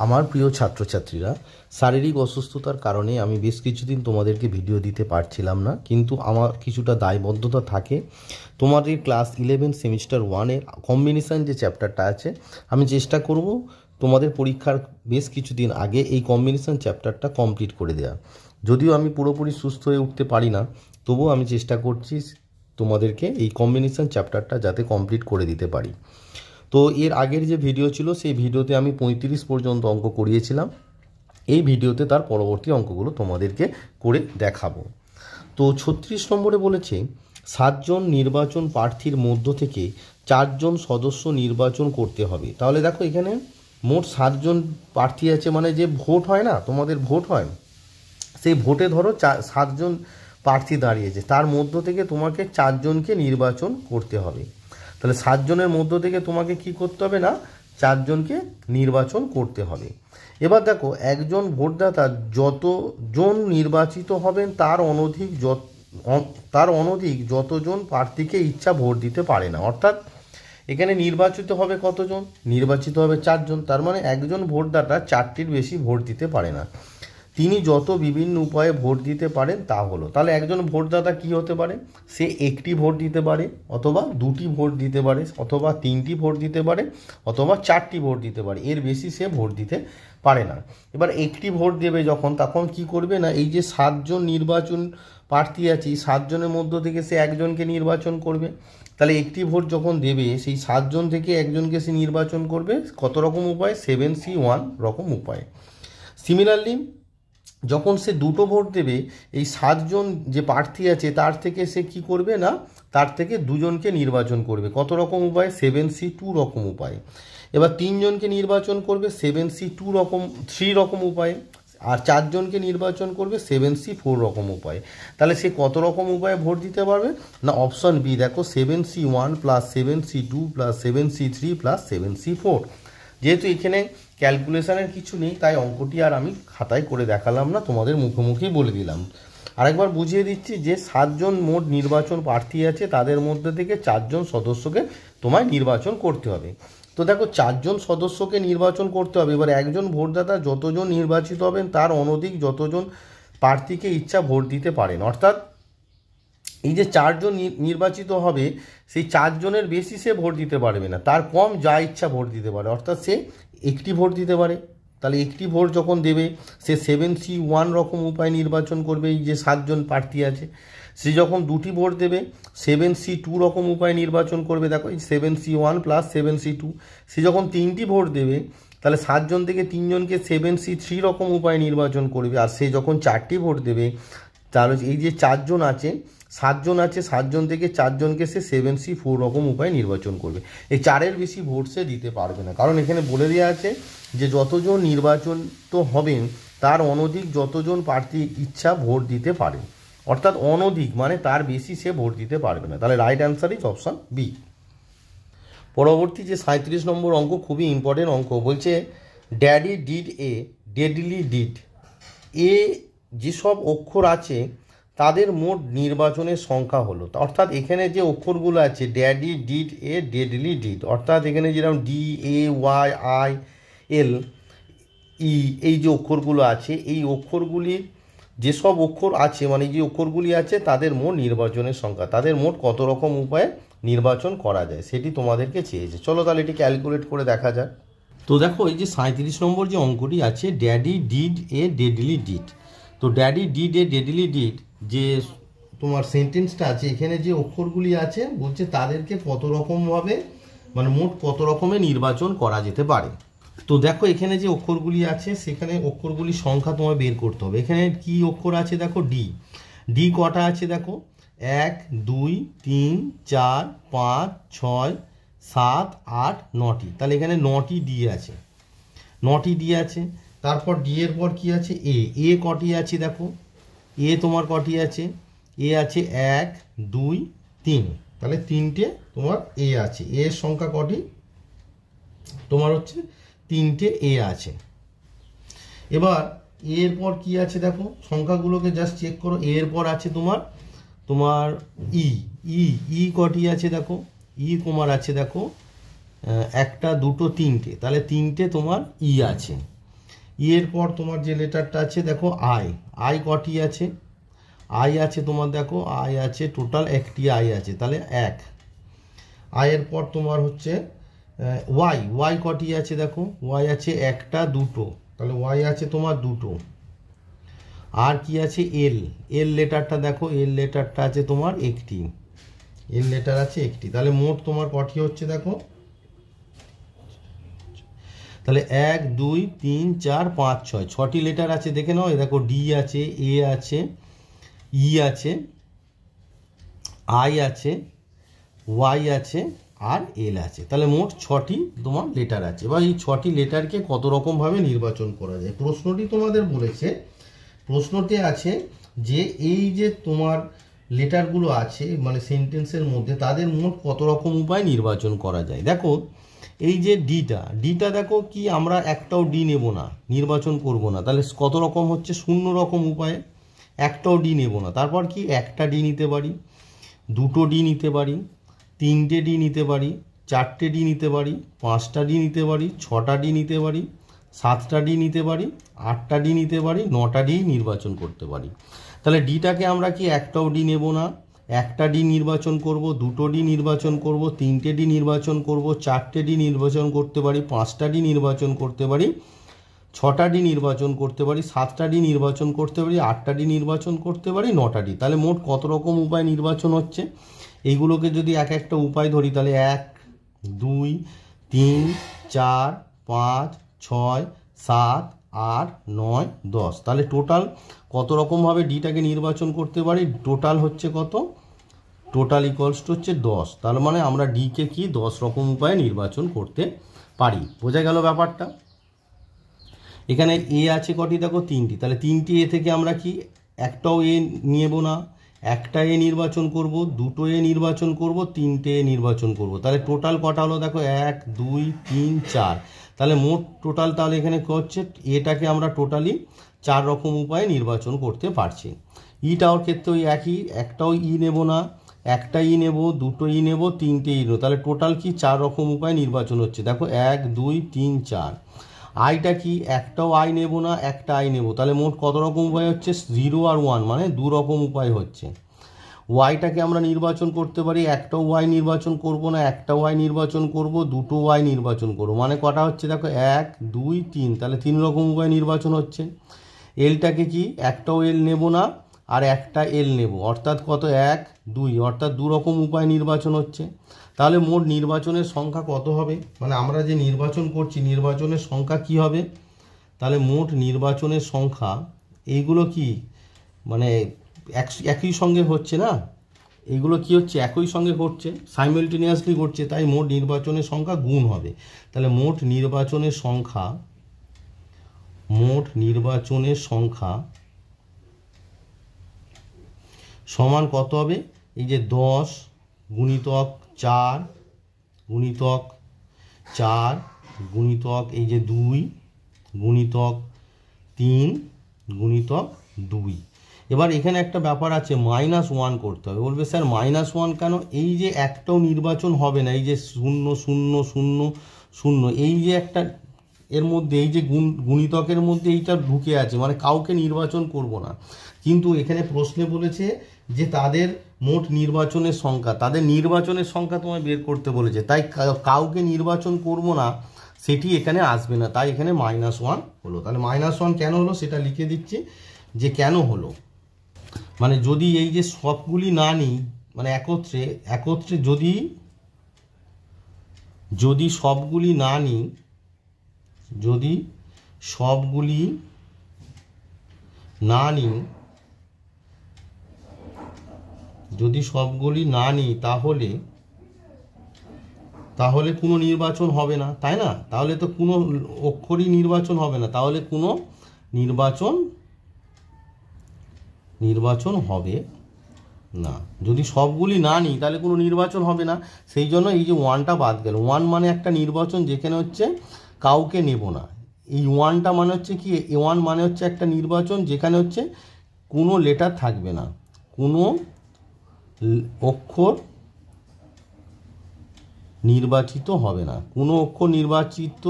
আমার প্রিয় ছাত্রছাত্রীরা, শারীরিক অসুস্থতার কারণে আমি বেশ কিছুদিন তোমাদেরকে ভিডিও দিতে পারছিলাম না, কিন্তু আমার কিছুটা দায়বদ্ধতা থাকে। তোমাদের ক্লাস 11 সেমিস্টার 1-এর কম্বিনেশান যে চ্যাপ্টারটা আছে, আমি চেষ্টা করব তোমাদের পরীক্ষার বেশ কিছুদিন আগে এই কম্বিনেশান চ্যাপ্টারটা কমপ্লিট করে দেওয়া। যদিও আমি পুরোপুরি সুস্থ হয়ে উঠতে পারি না, তবুও আমি চেষ্টা করছি তোমাদেরকে এই কম্বিনেশান চ্যাপ্টারটা যাতে কমপ্লিট করে দিতে পারি। তো এর আগের যে ভিডিও ছিল সেই ভিডিওতে আমি 35 পর্যন্ত অঙ্ক করিয়েছিলাম। এই ভিডিওতে তার পরবর্তী অঙ্কগুলো তোমাদেরকে করে দেখাবো। তো 36 নম্বরে বলেছে 7 জন নির্বাচন প্রার্থীর মধ্য থেকে 4 জন সদস্য নির্বাচন করতে হবে। তাহলে দেখো এখানে মোট 7 জন প্রার্থী আছে, মানে যে ভোট হয় না, তোমাদের ভোট হয়, সেই ভোটে ধরো 7 জন প্রার্থী দাঁড়িয়েছে, তার মধ্য থেকে তোমাকে 4 জনকে নির্বাচন করতে হবে। তাহলে 7 জনের মধ্য থেকে তোমাকে কি করতে হবে না, 4 জনকে নির্বাচন করতে হবে। এবার দেখো, একজন ভোটদাতা যতজন নির্বাচিত হবেন তার অনধিক যতজন প্রার্থীকে ইচ্ছা ভোট দিতে পারে না। অর্থাৎ এখানে নির্বাচিত হবে কতজন, নির্বাচিত হবে 4 জন। তার মানে একজন ভোটদাতা 4টির বেশি ভোট দিতে পারে না। তিনি যত বিভিন্ন উপায়ে ভোট দিতে পারেন তা হলো, তাহলে একজন ভোটদাতা কি হতে পারে, সে একটি ভোট দিতে পারে, অথবা 2টি ভোট দিতে পারে, অথবা 3টি ভোট দিতে পারে, অথবা 4টি ভোট দিতে পারে, এর বেশি সে ভোট দিতে পারে না। এবার একটি ভোট দেবে যখন, তখন কি করবে না, এই যে 7 জন নির্বাচন প্রার্থী আছে, এই 7 জনের মধ্য থেকে সে একজনকে নির্বাচন করবে। তাহলে একটি ভোট যখন দেবে, সেই 7 জন থেকে একজনকে সে নির্বাচন করবে কত রকম উপায়, 7C1 রকম উপায়। সিমিলারলি যখন সে 2টো ভোট দেবে, এই 7 জন যে প্রার্থী আছে তার থেকে সে কি করবে না, তার থেকে 2 জনকে নির্বাচন করবে কত রকম উপায়, 7C2 রকম উপায়। এবার 3 জনকে নির্বাচন করবে 3 রকম উপায়, আর 4 জনকে নির্বাচন করবে 7C4 রকম উপায়। তাহলে সে কত রকম উপায়ে ভোট দিতে পারবে না, অপশন বি দেখো, 7C1 plus 7C2 plus 7C3 plus 7C4। যেহেতু এখানে ক্যালকুলেশনের কিছু নেই, তাই অঙ্কটি আর আমি খাতায় করে দেখালাম না, তোমাদের মুখোমুখি বলে দিলাম। আরেকবার বুঝিয়ে দিচ্ছি যে 7 জন মোট নির্বাচন প্রার্থী আছে, তাদের মধ্যে থেকে 4 জন সদস্যকে তোমায় নির্বাচন করতে হবে। তো দেখো, 4 জন সদস্যকে নির্বাচন করতে হবে। এবার একজন ভোটদাতা যতজন নির্বাচিত হবেন তার অনধিক যতজন প্রার্থীকে ইচ্ছা ভোট দিতে পারেন। অর্থাৎ এই যে 4 জন নির্বাচিত হবে, সেই 4 জনের বেশি সে ভোট দিতে পারবে না, তার কম যা ইচ্ছা ভোট দিতে পারে। অর্থাৎ সে একটি ভোট দিতে পারে। তাহলে একটি ভোট যখন দেবে, সে 7C1 রকম উপায় নির্বাচন করবে, এই যে 7 জন প্রার্থী আছে। সে যখন 2টি ভোট দেবে, 7C2 রকম উপায় নির্বাচন করবে। দেখো, এই 7C1 প্লাস 7C2। সে যখন 3টি ভোট দেবে, তাহলে 7 জন থেকে 3 জনকে 7C3 রকম উপায় নির্বাচন করবে। আর সে যখন 4টি ভোট দেবে, তাহলে এই যে 7 জন আছে, 7 জন থেকে 4 জনকে সে 7C4 রকম উপায় নির্বাচন করবে। এই 4-এর বেশি ভোট সে দিতে পারবে না, কারণ এখানে বলে দেওয়া আছে যে যতজন নির্বাচিত হবেন তার অনধিক যতজন প্রার্থী ইচ্ছা ভোট দিতে পারে। অর্থাৎ অনধিক মানে তার বেশি সে ভোট দিতে পারবে না। তাহলে right answer is option B. পরবর্তী যে 37 নম্বর অঙ্ক, খুবই ইম্পর্টেন্ট অঙ্ক। বলছে daddy did a deadly deed. এ যেসব অক্ষর আছে তাদের মোট নির্বাচনের সংখ্যা হলো। অর্থাৎ এখানে যে অক্ষরগুলো আছে, daddy did a deadly did, অর্থাৎ এখানে যেরকম DAYIL ই, এই যে অক্ষরগুলো আছে, এই অক্ষরগুলির যেসব অক্ষর আছে, মানে যে অক্ষরগুলি আছে তাদের মোট নির্বাচনের সংখ্যা, তাদের মোট কত রকম উপায়ে নির্বাচন করা যায় সেটি তোমাদেরকে চেয়েছে। চলো তাহলে এটি ক্যালকুলেট করে দেখা যাক। তো দেখো, এই যে 37 নম্বর যে অঙ্কটি আছে, daddy did a deadly deed. তো daddy did a deadly deed যে তোমার সেন্টেন্সটা আছে, এখানে যে অক্ষরগুলি আছে বলছে তাদেরকে কত রকমভাবে, মানে মোট কত রকমের নির্বাচন করা যেতে পারে। তো দেখো, এখানে যে অক্ষরগুলি আছে সেখানে অক্ষরগুলির সংখ্যা তোমায় বের করতে হবে। এখানে কি অক্ষর আছে দেখো, ডি কটা আছে দেখো, 1 2 3 4 5 6 7 8 9টি। তাহলে এখানে 9টি ডি আছে, 9টি ডি আছে। তারপর ডি এর পর কি আছে, এ কটি আছে দেখো, এ তোমার কটি আছে, এ আছে 1 2 3। তাহলে 3টে তোমার এ আছে। এর সংখ্যা কটি তোমার হচ্ছে 3টে এ আছে। এবার এর পর কি আছে দেখো, সংখ্যাগুলোকে জাস্ট চেক করো। এর পর আছে তোমার ই কটি আছে দেখো, তোমার আছে দেখো 1 2 3টে। তাহলে 3টে তোমার ই আছে। এর পর তোমার যে লেটারটা আছে দেখো আই। আই কটি আছে? আই আছে তোমার দেখো, আই আছে টোটাল একটি আই আছে, তাহলে এক। আয়ের পর তোমার হচ্ছে ওয়াই। ওয়াই কটি আছে দেখো, ওয়াই আছে একটা দুটো, তাহলে ওয়াই আছে তোমার দুটো। আর কি আছে? এল। এল লেটারটা দেখো, এল লেটারটা আছে তোমার একটি, এল লেটার আছে একটি, তাহলে মোট তোমার কটি হচ্ছে দেখো, তাহলে 1 2 3 4 5 6, 6টি লেটার আছে দেখে নাও। দেখো ডি আছে, এ আছে, ই আছে, আই আছে, ওয়াই আছে আর এল আছে, তাহলে মোট 6টি তোমার লেটার আছে। এবার এই 6টি লেটারকে কত রকমভাবে নির্বাচন করা যায়, প্রশ্নটি তোমাদের বলেছে, প্রশ্নটি আছে যে এই যে তোমার লেটারগুলো আছে মানে সেন্টেন্সের মধ্যে, তাদের মোট কত রকম উপায় নির্বাচন করা যায়। দেখো এই যে ডিটা দেখো কি, আমরা একটাও ডি নেব না, নির্বাচন করব না, তাহলে কত রকম হচ্ছে? 0 রকম উপায়ে, একটাও ডি নেব না। তারপর কি, একটা ডি নিতে পারি, দুটো ডি নিতে পারি, তিনটে ডি নিতে পারি, চারটে ডি নিতে পারি, পাঁচটা ডি নিতে পারি, ছটা ডি নিতে পারি, সাতটা ডি নিতে পারি, আটটা ডি নিতে পারি, নটা ডি নির্বাচন করতে পারি। তাহলে ডিটাকে আমরা কি একটাও ডি নেব না, একটা ডি নির্বাচন করব, দুটো ডি নির্বাচন করব, তিনটে ডি নির্বাচন করব, চারটে ডি নির্বাচন করতে পারি, পাঁচটা ডি নির্বাচন করতে পারি, ছটা ডি নির্বাচন করতে পারি, সাতটা ডি নির্বাচন করতে পারি, আটটা ডি নির্বাচন করতে পারি, নটা ডি। তাহলে মোট কত রকম উপায় নির্বাচন হচ্ছে? এইগুলোকে যদি এক একটা উপায় ধরি, তাহলে 1 2 3 4 5 6 7 8 9 10, তাহলে টোটাল কত রকমভাবে ডিটাকে নির্বাচন করতে পারি? টোটাল হচ্ছে কত? টোটাল ইকুয়ালস টু হচ্ছে 10। তার মানে আমরা ডিকে কি 10 রকম উপায়ে নির্বাচন করতে পারি। বোঝা গেল ব্যাপারটা? এখানে এ আছে কটি দেখো, 3টি, তাহলে 3টি এ থেকে আমরা কি একটাও এ নেব না, একটা এ নির্বাচন করব, দুটো এ নির্বাচন করব, তিনটে এ নির্বাচন করব, তাহলে টোটাল কটা হলো দেখো, 1 2 3 4, তাহলে মোট টোটাল, তাহলে এখানে কি হচ্ছে, এটাকে আমরা টোটালি 4 রকম উপায়ে নির্বাচন করতে পারছি। ইটার ক্ষেত্রে ওই একই, একটাও ই নেব না, একটা ই নেব, দুটো ই নেব, তিনটে ই নেব, তাহলে টোটাল কি 4 রকম উপায় নির্বাচন হচ্ছে দেখো, 1 2 3 4। আইটা কি, একটাও আই নেব না, একটা আই নেব, তাহলে মোট কত রকম উপায় হচ্ছে? 0 আর 1, মানে 2 রকম উপায় হচ্ছে। ওয়াইটাকে আমরা নির্বাচন করতে পারি, একটাও ওয়াই নির্বাচন করব না, একটা ওয়াই নির্বাচন করব, দুটো ওয়াই নির্বাচন করব, মানে কটা হচ্ছে দেখো, 1 2 3, তাহলে 3 রকম উপায় নির্বাচন হচ্ছে। এলটাকে কি, একটাও এল নেব না আর একটা এল নেব, অর্থাৎ কত, 1 2, অর্থাৎ 2 রকম উপায় নির্বাচন হচ্ছে। তাহলে মোট নির্বাচনের সংখ্যা কত হবে? মানে আমরা যে নির্বাচন করছি, নির্বাচনের সংখ্যা কি হবে? তাহলে মোট নির্বাচনের সংখ্যা, এইগুলো কি মানে একই সঙ্গে হচ্ছে না, এইগুলো কি হচ্ছে, একই সঙ্গে ঘটছে, সাইমালটেনিয়াসলি ঘটছে, তাই মোট নির্বাচনের সংখ্যা গুণ হবে। তাহলে মোট নির্বাচনের সংখ্যা, মোট নির্বাচনের সংখ্যা সমান কত হবে? এই যে 10 গুণিতক 4 গুণিতক 4 গুণিতক এই যে 2 গুণিতক 3 গুণিতক 2। এবার এখানে একটা ব্যাপার আছে, -1 করতে হবে। বলবে স্যার -1 কেন? এই যে একটাও নির্বাচন হবে না, এই যে 0 0 0 0, এই যে একটা এর মধ্যে এই যে গুণিতকের মধ্যে এইটা ঢুকে আছে, মানে কাউকে নির্বাচন করব না। কিন্তু এখানে প্রশ্নে বলেছে যে তাদের মোট নির্বাচনের সংখ্যা, তাদের নির্বাচনের সংখ্যা তোমায় বের করতে বলেছে, তাই কাউকে নির্বাচন করব না সেটি এখানে আসবে না, তাই এখানে -1 হলো। তাহলে -1 কেন হলো সেটা লিখে দিচ্ছি যে কেন হলো। মানে যদি এই যে সবগুলি না নিই, মানে একত্রে যদি সবগুলি না নিই, যদি সবগুলি না নিই, যদি সবগুলি না নিই তাহলে কোনো নির্বাচন হবে না, তাই না? তাহলে তো কোনো অক্ষরই নির্বাচন হবে না, তাহলে কোনো নির্বাচন হবে না। যদি সবগুলি না নিই তাহলে কোনো নির্বাচন হবে না, সেই জন্য এই যে 1টা বাদ গেল। 1 মানে একটা নির্বাচন যেখানে হচ্ছে কাউকে নেব না। এই 1টা মানে হচ্ছে কি, 1 মানে হচ্ছে একটা নির্বাচন যেখানে হচ্ছে কোনো লেটার থাকবে না, কোনো অক্ষর নির্বাচিত হবে না, কোনো অক্ষর নির্বাচিত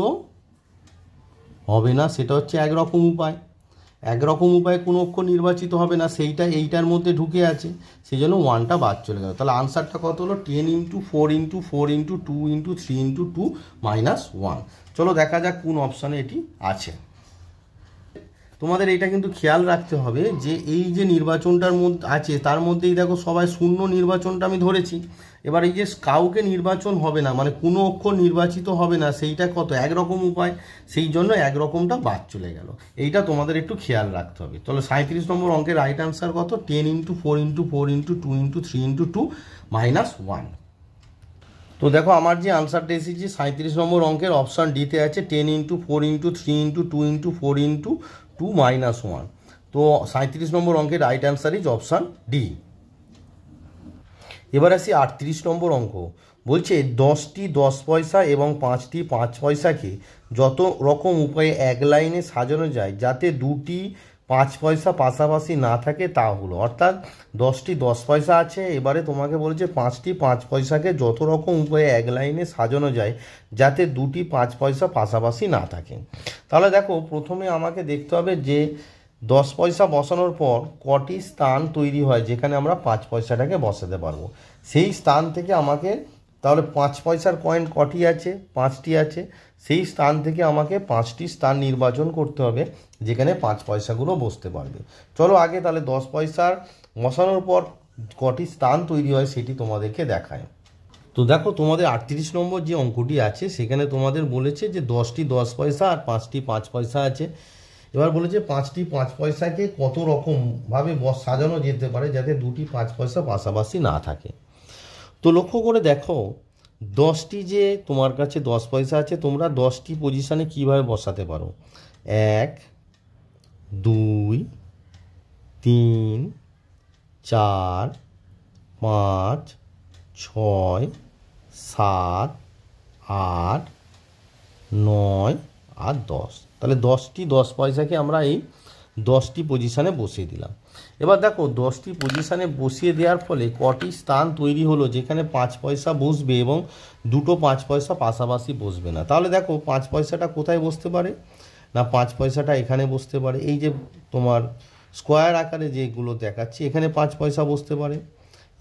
হবে না, সেটা হচ্ছে একরকম উপায়। একরকম উপায়ে কোনো অক্ষর নির্বাচিত হবে না, সেইটা এইটার মধ্যে ঢুকে আছে, সেই জন্য 1টা বাদ চলে গেল। তাহলে আনসারটা কত হলো? 10 × 4 × 4 × 2 × 3 × 2 - 1। চলো দেখা যাক কোন অপশানে এটি আছে। তোমাদের এটা কিন্তু খেয়াল রাখতে হবে যে এই যে নির্বাচনটার মধ্যে আছে তার মধ্যেই দেখো সবাই শূন্য নির্বাচনটা আমি ধরেছি। এবার এই যে কাউকে নির্বাচন হবে না, মানে কোনো অক্ষর নির্বাচিত হবে না, সেইটা কত? একরকম উপায়, সেই জন্য একরকমটা বাদ চলে গেল। এইটা তোমাদের একটু খেয়াল রাখতে হবে। তাহলে 37 নম্বর অঙ্কের রাইট আনসার কত? 10 × 4 × 4 × 2 × 3 × 2 - 1। তো দেখো আমার যে আনসারটা এসেছে 37 নম্বর অঙ্কের অপশান ডিতে আছে 10 × 4 × 3 × 2 × 4 × 2 - 1। তো 37 নম্বর অঙ্কের right answer is option D. এবার আসি 38 নম্বর অঙ্ক। বলছে 10টি 10 পয়সা এবং 5টি 5 পয়সাকে যত রকম উপায়ে এক লাইনে সাজানো যায় যাতে দুটি 5 পয়সা পাশাপাশি না থাকে তা হলো। অর্থাৎ 10টি 10 পয়সা আছে, এবারে তোমাকে বলেছে 5টি 5 পয়সাকে যত রকম উপায়ে এক লাইনে সাজানো যায় যাতে দুটি 5 পয়সা পাশাপাশি না থাকে। তাহলে দেখো প্রথমে আমাকে দেখতে হবে যে 10 পয়সা বসানোর পর কটি স্থান তৈরি হয় যেখানে আমরা 5 পয়সাটাকে বসাতে পারবো। সেই স্থান থেকে আমাকে, তাহলে 5 পয়সার কয়েন কটি আছে? 5টি আছে। সেই স্থান থেকে আমাকে 5টি স্থান নির্বাচন করতে হবে যেখানে 5 পয়সাগুলো বসতে পারবে। চলো আগে তাহলে 10 পয়সার বসানোর পর কটি স্থান তৈরি হয় সেটি তোমাদেরকে দেখায়। তো দেখো তোমাদের 38 নম্বর যে অঙ্কটি আছে সেখানে তোমাদের বলেছে যে 10টি 10 পয়সা আর 5টি 5 পয়সা আছে। এবার বলেছে 5টি 5 পয়সাকে কত রকমভাবে সাজানো যেতে পারে যাতে দুটি 5 পয়সা পাশাপাশি না থাকে। তো লক্ষ্য করে দেখো 10টি যে তোমার কাছে 10 পয়সা আছে, তোমরা 10টি পজিশানে কীভাবে বসাতে পারো? 1 2 3 4 5 6 7 8 9 আর 10। তাহলে 10টি 10 পয়সাকে আমরা এই 10টি পজিশানে বসিয়ে দিলাম। এবার দেখো 10টি পজিশানে বসিয়ে দেওয়ার ফলে কটি স্থান তৈরি হলো যেখানে 5 পয়সা বসবে এবং দুটো 5 পয়সা পাশাপাশি বসবে না। তাহলে দেখো 5 পয়সাটা কোথায় বসতে পারে? না 5 পয়সাটা এখানে বসতে পারে। এই যে তোমার স্কোয়ার আকারে যেগুলো দেখাচ্ছি এখানে 5 পয়সা বসতে পারে,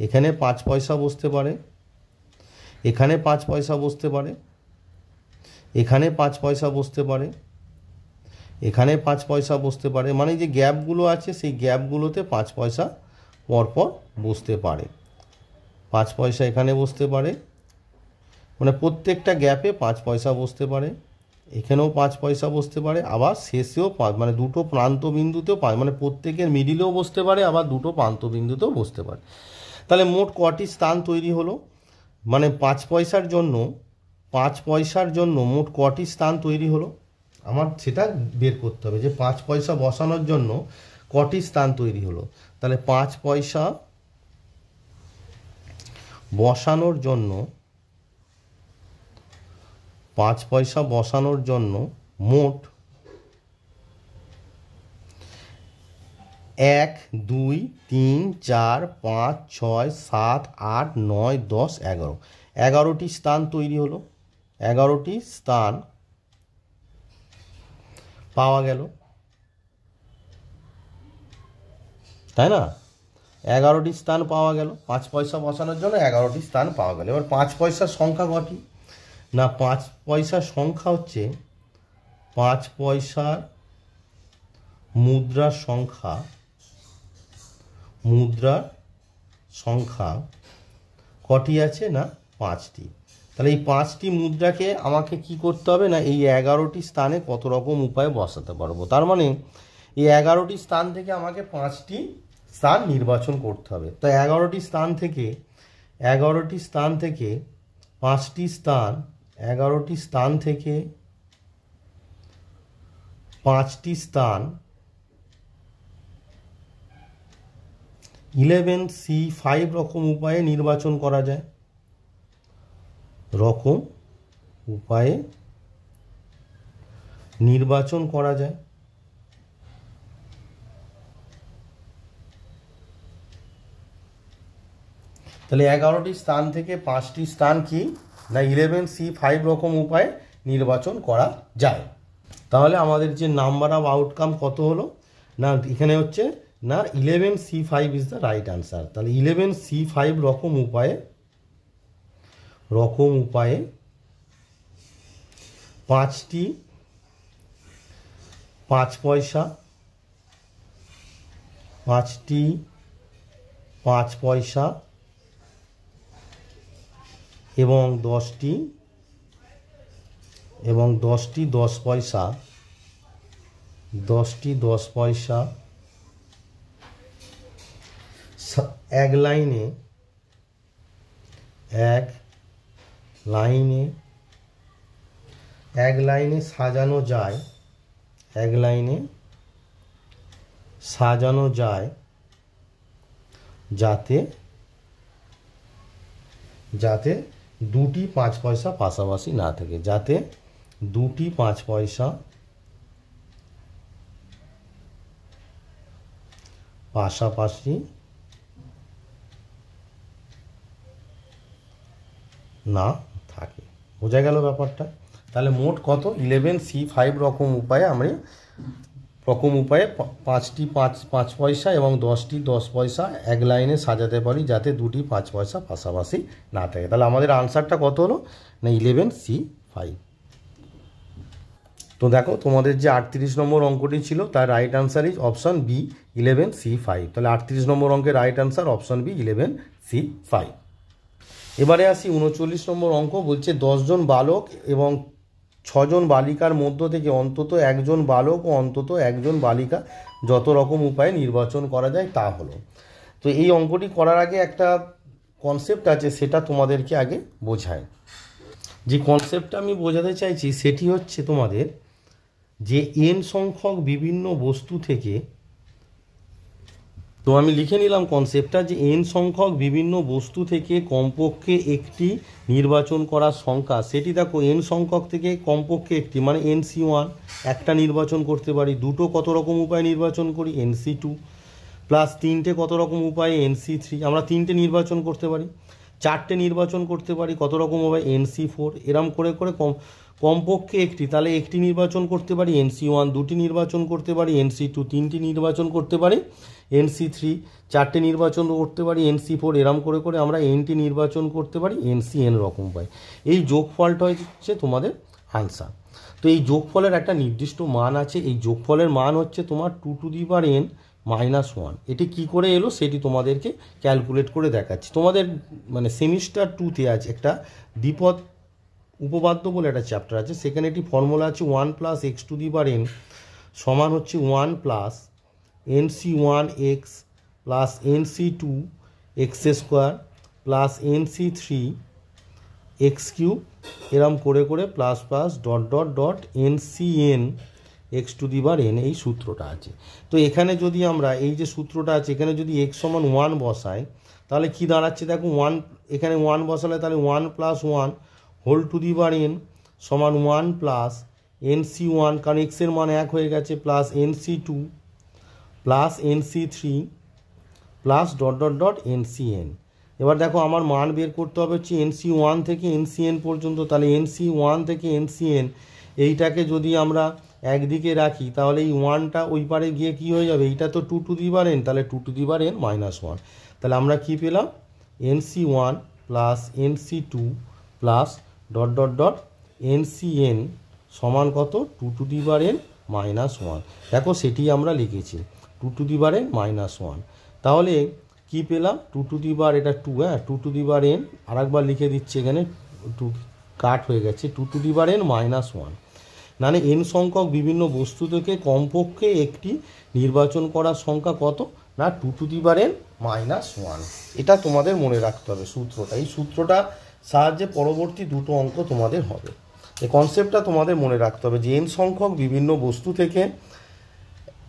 এখানে 5 পয়সা বসতে পারে, এখানে 5 পয়সা বসতে পারে, এখানে 5 পয়সা বসতে পারে, এখানে 5 পয়সা বসতে পারে। মানে যে গ্যাপগুলো আছে সেই গ্যাপগুলোতে 5 পয়সা পরপর বসতে পারে। 5 পয়সা এখানে বসতে পারে, মানে প্রত্যেকটা গ্যাপে 5 পয়সা বসতে পারে, এখানেও 5 পয়সা বসতে পারে, আবার শেষেও 5, মানে দুটো প্রান্ত বিন্দুতেও 5, মানে প্রত্যেকের মিডিলেও বসতে পারে, আবার দুটো প্রান্ত বিন্দুতেও বসতে পারে। তাহলে মোট কটি স্থান তৈরি হলো? মানে 5 পয়সার জন্য মোট কটি স্থান তৈরি হলো আমার সেটা বের করতে হবে যে 5 পয়সা বসানোর জন্য কটি স্থান তৈরি হলো। তাহলে 5 পয়সা বসানোর জন্য 5 পয়সা বসানোর জন্য মোট 1 2 3 4 5 6 7 8 9 10 11, 11টি স্থান তৈরি হলো। 11টি স্থান পাওয়া গেল, তাই না? 11টি স্থান পাওয়া গেল 5 পয়সা বসানোর জন্য, 11টি স্থান পাওয়া গেল। এবার 5 পয়সার সংখ্যা কটি? না 5 পয়সার সংখ্যা হচ্ছে 5 পয়সার মুদ্রার সংখ্যা কটি আছে? না 5টি। তাহলে এই 5টি মুদ্রাকে আমাকে কি করতে হবে? না এই 11টি স্থানে কত রকম উপায়ে বসাতে পারবো। তার মানে এই 11টি স্থান থেকে আমাকে 5টি স্থান নির্বাচন করতে হবে। তো 11টি স্থান থেকে 5টি স্থান, 11টি স্থান থেকে 5টি স্থান 11C5 রকম উপায়ে নির্বাচন করা যায়। তাহলে 11টি স্থান থেকে 5টি স্থান কি? না 11C5 রকম উপায়ে নির্বাচন করা যায়। তাহলে আমাদের যে নাম্বার অফ আউটকাম কত হলো না, এখানে হচ্ছে না 11C5 is the right answer. তাহলে 11C5 রকম উপায়ে 5টি 5 পয়সা, 5টি 5 পয়সা এবং 10টি 10 পয়সা, 10টি 10 পয়সা এক লাইনে সাজানো যায়, এক লাইনে সাজানো যায় যাতে দুটি 5 পয়সা পাশাপাশি না থাকে, যাতে দুটি 5 পয়সা পাশাপাশি না থাকে। বোঝা গেল ব্যাপারটা? তাহলে মোট কত 11C5 রকম উপায়ে 5টি 5 পয়সা এবং 10টি 10 পয়সা এক লাইনে সাজাতে পারি যাতে দুটি 5 পয়সা পাশাপাশি না থাকে। তাহলে আমাদের আনসারটা কত হলো না 11C5। তো দেখো তোমাদের যে 38 নম্বর অঙ্কটি ছিল তার right answer is option B 11C5। তাহলে 38 নম্বর অঙ্কের right answer option B 11C5। এবারে আসি 39 নম্বর অঙ্ক। বলছে 10 জন বালক এবং 6 জন বালিকার মধ্য থেকে অন্তত একজন বালক ও অন্তত একজন বালিকা যত রকম উপায়ে নির্বাচন করা যায় তা হলো। তো এই অঙ্কটি করার আগে একটা কনসেপ্ট আছে, সেটা তোমাদেরকে আগে বোঝায়। যে কনসেপ্টটা আমি বোঝাতে চাইছি সেটি হচ্ছে তোমাদের যে n সংখ্যক বিভিন্ন বস্তু থেকে, তো আমি লিখে নিলাম কনসেপ্টটা যে n সংখ্যক বিভিন্ন বস্তু থেকে কমপক্ষে একটি নির্বাচন করার সংখ্যা, সেটি দেখো n সংখ্যক থেকে কমপক্ষে একটি মানে NC1 একটা নির্বাচন করতে পারি, দুটো কত রকম উপায়ে নির্বাচন করি NC2, প্লাস তিনটে কত রকম উপায়ে NC3 আমরা তিনটে নির্বাচন করতে পারি, চারটে নির্বাচন করতে পারি কত রকম উপায়ে NC4, এরম করে করে কমপক্ষে একটি, তাহলে একটি নির্বাচন করতে পারি NC1, দুটি নির্বাচন করতে পারি NC2, তিনটি নির্বাচন করতে পারি NC3, চারটে নির্বাচন করতে পারি NC4, এরম করে করে আমরা nটি নির্বাচন করতে পারি NCn রকম পাই। এই যোগফলটা হচ্ছে তোমাদের আনসার। তো এই যোগফলের একটা নির্দিষ্ট মান আছে, এই যোগফলের মান হচ্ছে তোমার 2n -1। এটি কি করে এলো সেটি তোমাদেরকে ক্যালকুলেট করে দেখাচ্ছি। তোমাদের মানে সেমিস্টার 2তে আছে একটা দ্বিপদ উপপাদ্য বলে একটা চ্যাপ্টার আছে, সেখানে একটি ফর্মুলা আছে 1 + x⁴n সমান হচ্ছে 1 + NC1x + NC2x² + NC3x³ এরম করে করে plus plus dot dot dot NCn x⁴n এই সূত্রটা আছে। তো এখানে যদি আমরা এই যে সূত্রটা আছে এখানে যদি x = 1 বসাই তাহলে কি দাঁড়াচ্ছে দেখো, 1 এখানে 1 বসালে তাহলে 1 + 1 whole to the power n সমান 1 + NC1 কারণ x এর মান 1 হয়ে গেছে plus NC2 plus NC3 plus dot dot dot NCn। এবার দেখো আমার মান বের করতে হবে হচ্ছে NC1 থেকে NCn পর্যন্ত, তাহলে NC1 থেকে NCn এইটাকে যদি আমরা একদিকে রাখি তাহলে এই 1টা ওই পারে গিয়ে কি হয়ে যাবে, এইটা তো 2n, তাহলে 2n -1। তাহলে আমরা কি পেলাম NC1 plus NC2 plus dot dot dot NCn সমান কত 2n -1। দেখো সেটি আমরা লিখেছি 2n -1। তাহলে কি পেলাম 2 এটা 2, হ্যাঁ 2n আরেকবার লিখে দিচ্ছি এখানে 2 কাট হয়ে গেছে 2n -1। মানে n সংখ্যক বিভিন্ন বস্তু থেকে কমপক্ষে একটি নির্বাচন করার সংখ্যা কত না 2n -1। এটা তোমাদের মনে রাখতে হবে সূত্রটা, এই সূত্রটা সাহায্যে পরবর্তী দুটো অঙ্ক তোমাদের হবে। এই কনসেপ্টটা তোমাদের মনে রাখতে হবে যে n সংখ্যক বিভিন্ন বস্তু থেকে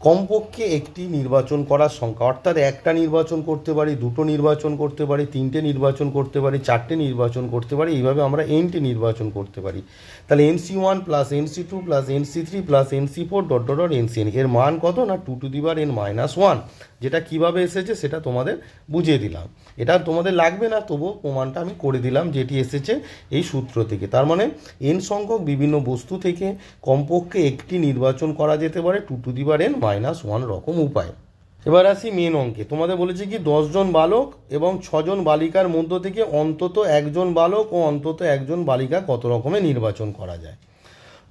কমপক্ষে একটি নির্বাচন করার সংখ্যা, অর্থাৎ একটা নির্বাচন করতে পারি, দুটো নির্বাচন করতে পারি, তিনটে নির্বাচন করতে পারি, চারটে নির্বাচন করতে পারি, এইভাবে আমরা এনটি নির্বাচন করতে পারি। তাহলে NC1 plus NC2 plus NC3 plus NC4 dot dot dot NCN, এর মান কত না 2n-1, যেটা কিভাবে এসেছে সেটা তোমাদের বুঝিয়ে দিলাম। এটা তোমাদের লাগবে না, তবুও প্রমাণটা আমি করে দিলাম যেটি এসেছে এই সূত্র থেকে। তার মানে n সংখ্যক বিভিন্ন বস্তু থেকে কমপক্ষে একটি নির্বাচন করা যেতে পারে 2n-1 রকম উপায়। এবার আসি মেন অঙ্কে। তোমাদের বলেছে কি 10 জন বালক এবং 6 জন বালিকার মধ্য থেকে অন্তত একজন বালক ও অন্তত একজন বালিকা কত রকমের নির্বাচন করা যায়।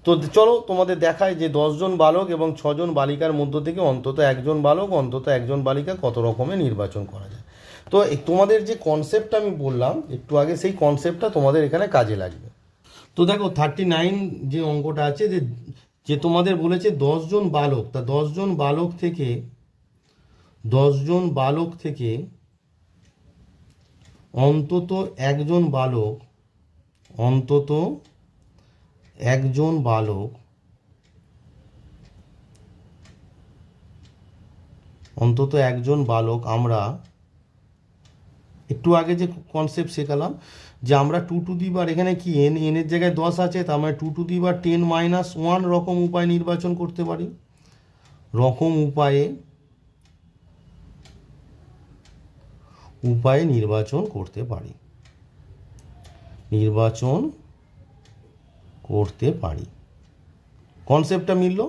তো চলো তোমাদের দেখায় যে 10 জন বালক এবং 6 জন বালিকার মধ্য থেকে অন্তত একজন বালক অন্তত একজন বালিকা কত রকমের নির্বাচন করা যায়। তো তোমাদের যে কনসেপ্টটা আমি বললাম একটু আগে, সেই কনসেপ্টটা তোমাদের এখানে কাজে লাগবে। তো দেখো 39 যে অঙ্কটা আছে, যে তোমাদের বলেছে 10 জন বালক, তা 10 জন বালক থেকে অন্তত একজন বালক আমরা একটু আগে যে কনসেপ্ট শেখালাম যে আমরা 2 এখানে কি n এর জায়গায় 10 আছে, তার মানে 2 10-1 রকম উপায় নির্বাচন করতে পারি। নির্বাচন করতে পারি। কনসেপ্টটা মিলল,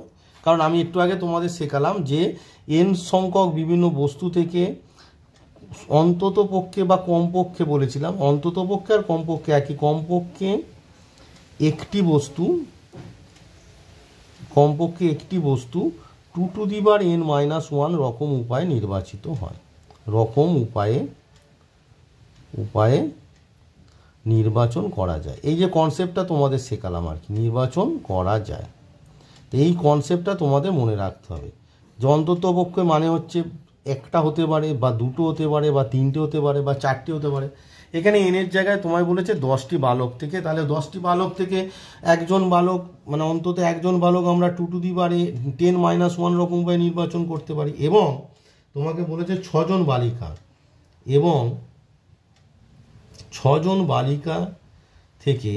কারণ আমি একটু আগে তোমাদের শেখালাম যে n সংখ্যক বিভিন্ন বস্তু থেকে অন্তত পক্ষে বা কমপক্ষে বলেছিলাম, অন্তত পক্ষে আর কমপক্ষে একই, কমপক্ষে একটি বস্তু 2n-1 রকম উপায়ে নির্বাচিত হয়, উপায়ে নির্বাচন করা যায়। এই যে কনসেপ্টটা তোমাদের শেখালাম আর কি, নির্বাচন করা যায়। তো এই কনসেপ্টটা তোমাদের মনে রাখতে হবে যে অন্তত পক্ষে মানে হচ্ছে একটা হতে পারে বা দুটো হতে পারে বা তিনটে হতে পারে বা চারটে হতে পারে। এখানে এনের জায়গায় তোমায় বলেছে 10টি বালক থেকে, তাহলে 10টি বালক থেকে একজন বালক মানে অন্তত একজন বালক আমরা 2n-1 রকম উপায়ে নির্বাচন করতে পারি। এবং তোমাকে বলেছে 6 জন বালিকা, এবং 6 জন বালিকা থেকে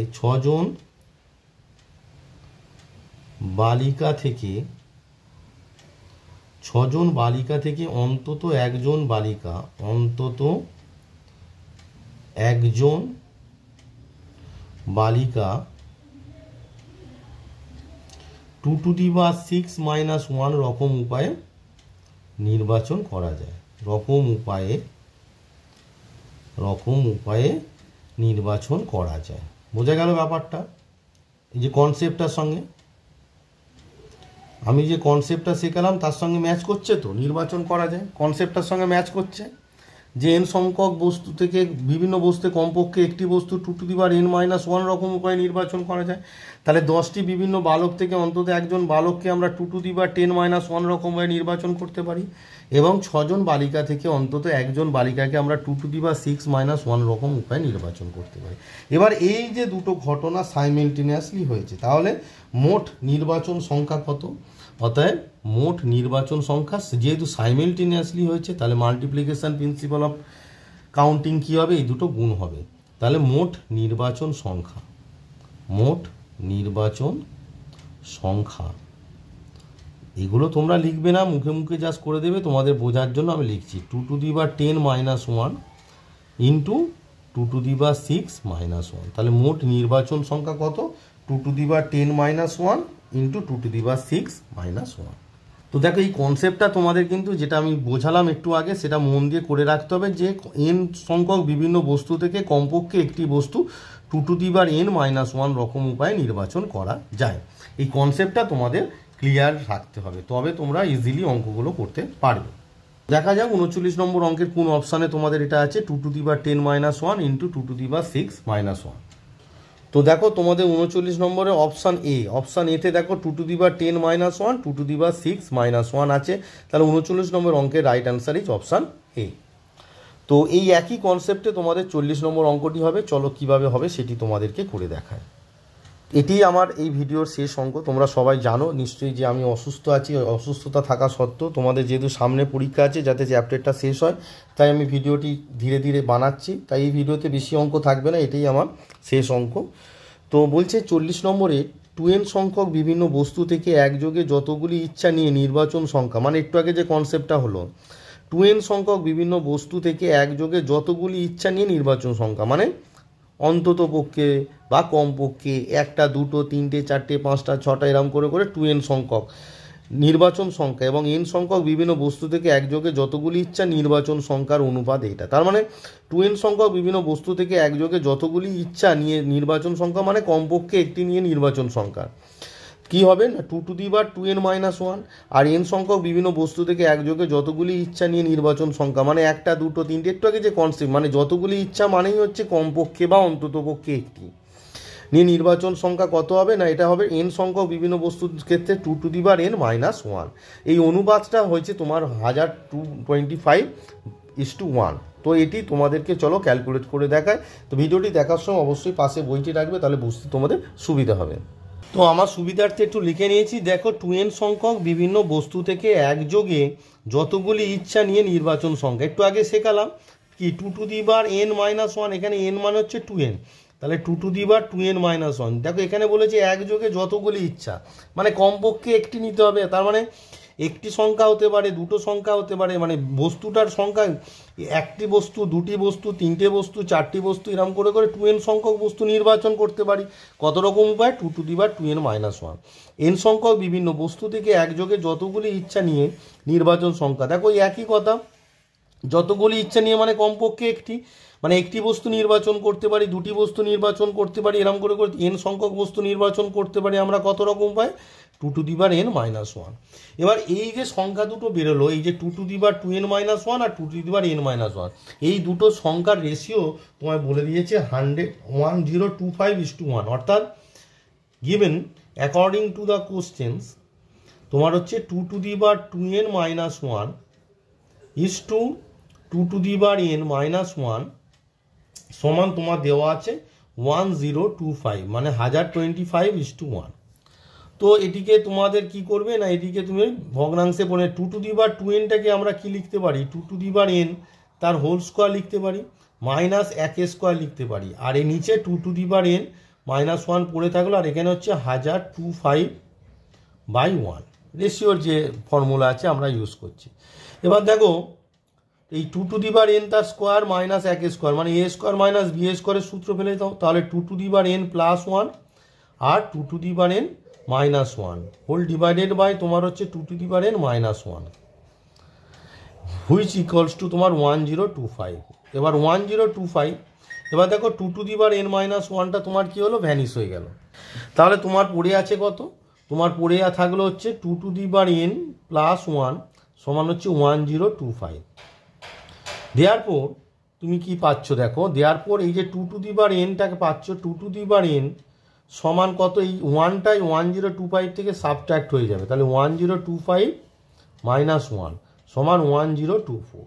অন্তত একজন বালিকা 2n-6 রকম উপায়ে নির্বাচন করা যায়, বোঝা গেল ব্যাপারটা? এই যে কনসেপ্টটার সঙ্গে আমি যে কনসেপ্টটা শেখালাম তার সঙ্গে ম্যাচ করছে, তো নির্বাচন করা যায়, কনসেপ্টটার সঙ্গে ম্যাচ করছে যে n সংখ্যক বস্তু থেকে বিভিন্ন বস্তুতে কমপক্ষে একটি বস্তু 2n-1 রকম উপায়ে নির্বাচন করা যায়। তাহলে 10টি বিভিন্ন বালক থেকে অন্তত একজন বালককে আমরা 2n-1 রকম উপায়ে নির্বাচন করতে পারি, এবং 6 জন বালিকা থেকে অন্তত একজন বালিকাকে আমরা 2n-6 রকম উপায়ে নির্বাচন করতে পারি। এবার এই যে দুটো ঘটনা সাইমেলটেনিয়াসলি হয়েছে, তাহলে মোট নির্বাচন সংখ্যা কত? অতএব মোট নির্বাচন সংখ্যা যেহেতু সাইমেলটেনিয়াসলি হয়েছে, তাহলে মাল্টিপ্লিকেশন প্রিন্সিপাল অফ কাউন্টিং কী হবে? এই দুটো গুণ হবে। তাহলে মোট নির্বাচন সংখ্যা এগুলো তোমরা লিখবে না, মুখে মুখে জাস্ট করে দেবে, তোমাদের বোঝার জন্য আমি লিখছি 2n-1 ইন্টু 2n-6 তাহলে মোট নির্বাচন সংখ্যা কত? 2n-1 ইন্টু 2n-6 তো দেখো এই কনসেপ্টটা তোমাদের কিন্তু যেটা আমি বোঝালাম একটু আগে সেটা মন দিয়ে করে রাখতে হবে যে n সংখ্যক বিভিন্ন বস্তু থেকে কমপক্ষে একটি বস্তু 2n-1 রকম উপায়ে নির্বাচন করা যায়। এই কনসেপ্টটা তোমাদের ক্লিয়ার রাখতে হবে, তবে তোমরা ইজিলি অঙ্কগুলো করতে পারবে। দেখা যাক 39 নম্বর অঙ্কের কোন অপশানে তোমাদের এটা আছে 2n-1 ইন্টু 2n-6 তো দেখো তোমাদের 39 নম্বরে অপশান এতে দেখো 2n-1 2n-6 আছে, তাহলে 39 নম্বর অঙ্কের right answer is option A. তো এই একই কনসেপ্টে তোমাদের 40 নম্বর অঙ্কটি হবে, চলো কিভাবে হবে সেটি তোমাদেরকে করে দেখায়। এটি আমার এই ভিডিওর শেষ অঙ্ক। তোমরা সবাই জানো নিশ্চয়ই যে আমি অসুস্থ আছি। অসুস্থতা থাকা সত্ত্বেও তোমাদের যেহেতু সামনে পরীক্ষা আছে, যাতে চ্যাপ্টারটা শেষ হয়, তাই আমি ভিডিওটি ধীরে ধীরে বানাচ্ছি। তাই এই ভিডিওতে বেশি অঙ্ক থাকবে না, এটাই আমার শেষ অঙ্ক। তো বলছে 40 নম্বরে 2n সংখ্যক বিভিন্ন বস্তু থেকে একযোগে যতগুলি ইচ্ছা নিয়ে নির্বাচন সংখ্যা, মানে একটু আগে যে কনসেপ্টটা হলো 2n সংখ্যক বিভিন্ন বস্তু থেকে একযোগে যতগুলি ইচ্ছা নিয়ে নির্বাচন সংখ্যা, মানে অন্তত পক্ষে বা কমপক্ষে একটা, দুটো, তিনটে, চারটে, পাঁচটা, ছটা এরম করে করে 2n সংখ্যক নির্বাচন সংখ্যা এবং n সংখ্যক বিভিন্ন বস্তু থেকে একযোগে যতগুলি ইচ্ছা নির্বাচন সংখ্যার অনুপাত এইটা। তার মানে 2n সংখ্যক বিভিন্ন বস্তু থেকে একযোগে যতগুলি ইচ্ছা নিয়ে নির্বাচন সংখ্যা, মানে কমপক্ষে একটি নিয়ে নির্বাচন সংখ্যা কি হবে না 2 to the power 2n-1। R n সংখ্যক বিভিন্ন বস্তু থেকে একযোগে যতগুলি ইচ্ছা নিয়ে নির্বাচন সংখ্যা, মানে একটা, দুটো, তিনটে, একটু আগে যে কনসেপ্ট, মানে যতগুলি ইচ্ছা মানেই হচ্ছে কমপক্ষে বা অন্তত পক্ষে একটি নিয়ে নির্বাচন সংখ্যা কত হবে না, এটা হবে n সংখ্যক বিভিন্ন বস্তুর ক্ষেত্রে 2 টু দি পাওয়ার n-1। এই অনুপাতটা হয়েছে তোমার 1025:1। তো এটি তোমাদেরকে চলো ক্যালকুলেট করে দেখায়। তো ভিডিওটি দেখার সময় অবশ্যই পাশে বইটি রাখবে, তাহলে বুঝতে তোমাদের সুবিধা হবে। তো আমার সুবিধার্থে একটু লিখে নিয়েছি, দেখো 2n সংখ্যক বিভিন্ন বস্তু থেকে একযোগে যতগুলি ইচ্ছা নিয়ে নির্বাচন সংখ্যা। একটু আগে শেখালাম কি 2 টু দি পাওয়ার n-1, এখানে n মানে হচ্ছে 2n, তাহলে 2 টু দি পাওয়ার 2n-1। দেখো এখানে বলেছে একযোগে যতগুলি ইচ্ছা, মানে কমপক্ষে একটি নিতে হবে। তার মানে একটি সংখ্যা হতে পারে, দুটো সংখ্যা হতে পারে, মানে বস্তুটার সংখ্যা একটি বস্তু, দুটি বস্তু, তিনটে বস্তু, চারটি বস্তু, এরকম করে করে 2n সংখ্যক বস্তু নির্বাচন করতে পারি। কত রকম উপায়? 2 to the power 2n-1। n সংখ্যক বিভিন্ন বস্তু থেকে একযোগে যতগুলি ইচ্ছা নিয়ে নির্বাচন সংখ্যা। দেখো একই কথা, যতগুলি ইচ্ছা নিয়ে মানে কমপক্ষে একটি, মানে একটি বস্তু নির্বাচন করতে পারি, দুটি বস্তু নির্বাচন করতে পারি, এরকম করে করে n সংখ্যক বস্তু নির্বাচন করতে পারি আমরা কত রকম উপায়? 2 টু দি পাওয়ার n-1। এবার এই যে সংখ্যা দুটো বেরোলো, এই যে 2 to the power 2n-1 R 2 to the power n-1, এই দুটো সংখ্যার রেশিও তোমায় বলে দিয়েছে 1025:1। অর্থাৎ given according to the questions তোমার হচ্ছে 2 to the power 2n-1 is to 2 to the power n-1 সমান তোমার দেওয়া আছে 1025, মানে 1025:1। তো এটিকে তোমাদের কি করবে না, এটিকে তুমি ভগ্নাংশে পড়ে 2 টু দি পাওয়ার 2nটাকে আমরা কি লিখতে পারি? 2 টু দি পাওয়ার n তার হোল স্কোয়ার লিখতে পারি, মাইনাস 1 স্কোয়ার লিখতে পারি। আর এর নিচে 2 টু দি পাওয়ার n-1 পড়ে থাকলো, আর এখানে হচ্ছে 1025/1 রেশিওর যে ফর্মুলা আছে আমরা ইউজ করছি। এবার দেখো এই 2 টু দি পাওয়ার n তার স্কোয়ার মাইনাস 1 স্কোয়ার, মানে a স্কোয়ার মাইনাস b স্কোয়ারের সূত্র ফেলে দাও, তাহলে 2 টু দি পাওয়ার n+1 আর 2 to the power n-1 whole divided by তোমার হচ্ছে 2 to the power n-1, which equals to তোমার 1025। এবার 1025, এবার দেখো 2 টু দি পাওয়ার n-1টা তোমার কি হলো? ভ্যানিশ হয়ে গেল। তাহলে তোমার পড়ে আছে কত? তোমার পড়ে থাকলো হচ্ছে 2 টু দি পাওয়ার n+1 সমান হচ্ছে 1025। দেয়ারপর তুমি কি পাচ্ছ দেখো, দেয়ারপর এই যে 2 টু দি পাওয়ার nটাকে পাচ্ছ 2 টু দি পাওয়ার n সমান কত? এই 1টাই 1025 থেকে সাবট্রাক্ট হয়ে যাবে, তাহলে 1025-1 সমান 1024।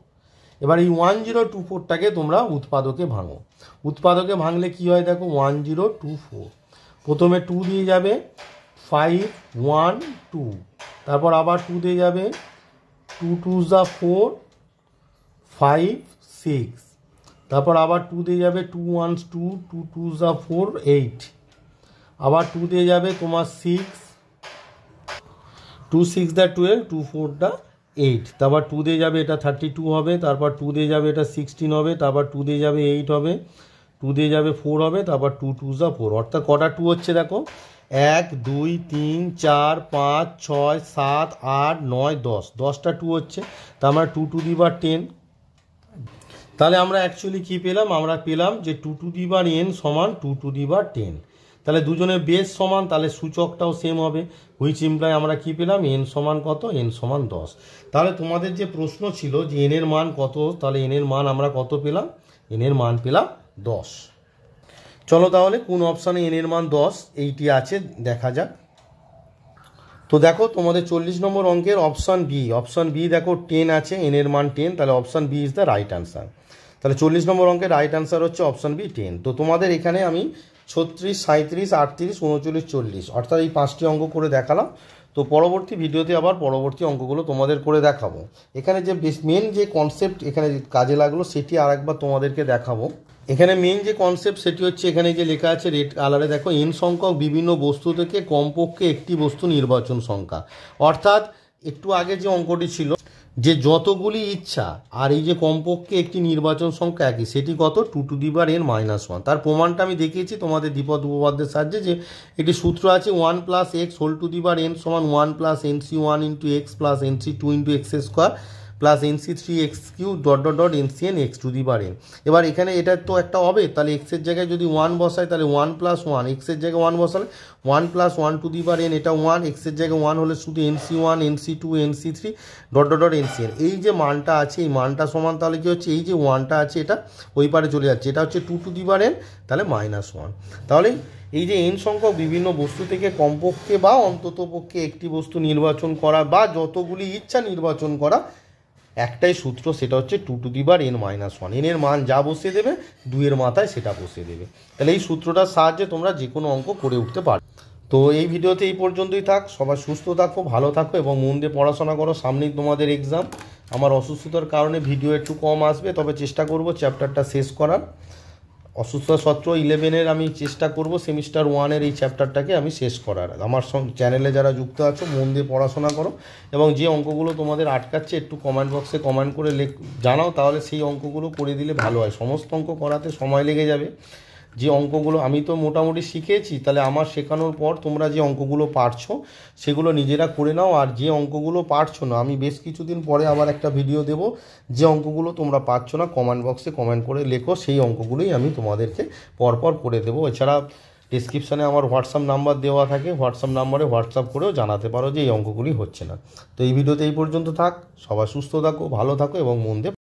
এবার এই 1024টাকে তোমরা উৎপাদকে ভাঙো। উৎপাদকে ভাঙলে কি হয় দেখো, 1024 প্রথমে 2 দিয়ে যাবে 5 1 2, তারপর আবার 2 দিয়ে যাবে 2 2 যা 4 5 6, তারপর আবার 2 দিয়ে যাবে 2 1 2 2 2 যা 4 8, আবার 2 দিয়ে যাবে তোমার 6 2 6 দা 12 2 4 দা 8, তারপর 2 দিয়ে যাবে এটা 32 হবে, তারপর 2 দিয়ে যাবে এটা 16 হবে, তারপর 2 দিয়ে যাবে 8 হবে, 2 দিয়ে যাবে 4 হবে, তারপর 2 2 যা 4। অর্থাৎ কটা 2 হচ্ছে দেখো, 1 2 3 4 5 6 7 8 9 10, 10টা 2 হচ্ছে, তার মানে 2 টু দি পাওয়ার 10। তাহলে আমরা অ্যাকচুয়ালি কি পেলাম? আমরা পেলাম যে 2 টু দি পাওয়ার n সমান 2 টু দি পাওয়ার 10। তাহলে দুজনের বেস সমান, তাহলে সূচকটাও সেম হবে, হুইচ ইমপ্লাই আমরা কি পেলাম? n সমান কত? n সমান 10। তাহলে তোমাদের যে প্রশ্ন ছিল যে n এর মান কত, তাহলে n এর মান আমরা কত পেলাম? n এর মান পেলাম 10। চলো তাহলে কোন অপশানে n এর মান 10 এইটি আছে দেখা যাক। তো দেখো তোমাদের 40 নম্বর অঙ্কের অপশান বি দেখো 10 আছে, n এর মান 10, তাহলে option B is the right answer. তাহলে 40 নম্বর অঙ্কের রাইট আনসার হচ্ছে অপশান বি 10। তো তোমাদের এখানে আমি 36, 37, 38, 39, 40, অর্থাৎ এই 5টি অঙ্ক করে দেখালাম। তো পরবর্তী ভিডিওতে আবার পরবর্তী অঙ্কগুলো তোমাদের করে দেখাবো। এখানে যে মেন যে কনসেপ্ট এখানে কাজে লাগলো সেটি আর একবার তোমাদেরকে দেখাবো। এখানে মেন যে কনসেপ্ট সেটি হচ্ছে এখানে যে লেখা আছে রেড কালারে দেখো, n সংখ্যক বিভিন্ন বস্তু থেকে কমপক্ষে একটি বস্তু নির্বাচন সংখ্যা। অর্থাৎ একটু আগে যে অঙ্কটি ছিল যে যতগুলি ইচ্ছা আর এই যে কমপক্ষে একটি নির্বাচন সংখ্যা একই, সেটি কত? 2n-1। তার প্রমাণটা আমি দেখিয়েছি তোমাদের দ্বিপদ উপপাদ্যের সাহায্যে, যে একটি সূত্র আছে 1 + x whole to the power n সমান 1 + nc1 × x + nc2 × x² plus nc3x³ .. ncn x two the power n। এবার এখানে এটা তো একটা হবে, তাহলে x এর জায়গায় যদি 1 বসাই তাহলে 1 + 1, x এর জায়গায় 1 বসালে 1 + 1 টু দি পাওয়ার n, এটা 1, x এর জায়গায় 1 হলে শুধু nc1 nc2 nc3 .. ncn। এই যে মানটা আছে এই মানটা সমান তাহলে কি হচ্ছে, এই যে 1টা আছে এটা ওই পারে চলে যাচ্ছে, এটা হচ্ছে 2 টু দি পাওয়ার n, তাহলে -1। তাহলে এই যে n সংখ্যক বিভিন্ন বস্তু থেকে কমপক্ষে বা অন্ততপক্ষে একটি বস্তু নির্বাচন করা বা যতগুলি ইচ্ছা নির্বাচন করা, একটাই সূত্র, সেটা হচ্ছে 2 to the power n-1। n এর মান যা বসিয়ে দেবে 2 এর মাথায় সেটা বসিয়ে দেবে। তাহলে এই সূত্রটার সাহায্যে তোমরা যে কোনো অঙ্ক করে উঠতে পারো। তো এই ভিডিওতে এই পর্যন্তই থাক। সবাই সুস্থ থাকো, ভালো থাকো এবং মন দিয়ে পড়াশোনা করো। সামনেই তোমাদের এক্সাম। আমার অসুস্থতার কারণে ভিডিও একটু কম আসবে, তবে চেষ্টা করব চ্যাপ্টারটা শেষ করার। অসুস্থতা সত্ত্বেও 11-এর আমি চেষ্টা করব সেমিস্টার 1-এর এই চ্যাপ্টারটাকে আমি শেষ করার। আমার চ্যানেলে যারা যুক্ত আছো মন দিয়ে পড়াশোনা করো এবং যে অঙ্কগুলো তোমাদের আটকাচ্ছে একটু কমেন্ট বক্সে কমেন্ট করে জানাও, তাহলে সেই অঙ্কগুলো করে দিলে ভালো হয়। সমস্ত অঙ্ক করাতে সময় লেগে যাবে। যে অঙ্কগুলো আমি তো মোটামুটি শিখেছি, তাহলে আমার শেখানোর পর তোমরা যে অঙ্কগুলো পারছো সেগুলো নিজেরা করে নাও। আর যে অঙ্কগুলো পারছো না, আমি বেশ কিছুদিন পরে আবার একটা ভিডিও দেব, যে অঙ্কগুলো তোমরা পারছো না কমেন্ট বক্সে কমেন্ট করে লেখো, সেই অঙ্কগুলোই আমি তোমাদেরকে পরপর করে দেবো। এছাড়া ডিসক্রিপশানে আমার হোয়াটসঅ্যাপ নাম্বার দেওয়া থাকে, হোয়াটসঅ্যাপ নাম্বারে হোয়াটসঅ্যাপ করেও জানাতে পারো যে এই অঙ্কগুলি হচ্ছে না। তো এই ভিডিওতে এই পর্যন্ত থাক। সবাই সুস্থ থাকো, ভালো থাকো এবং মন দিয়ে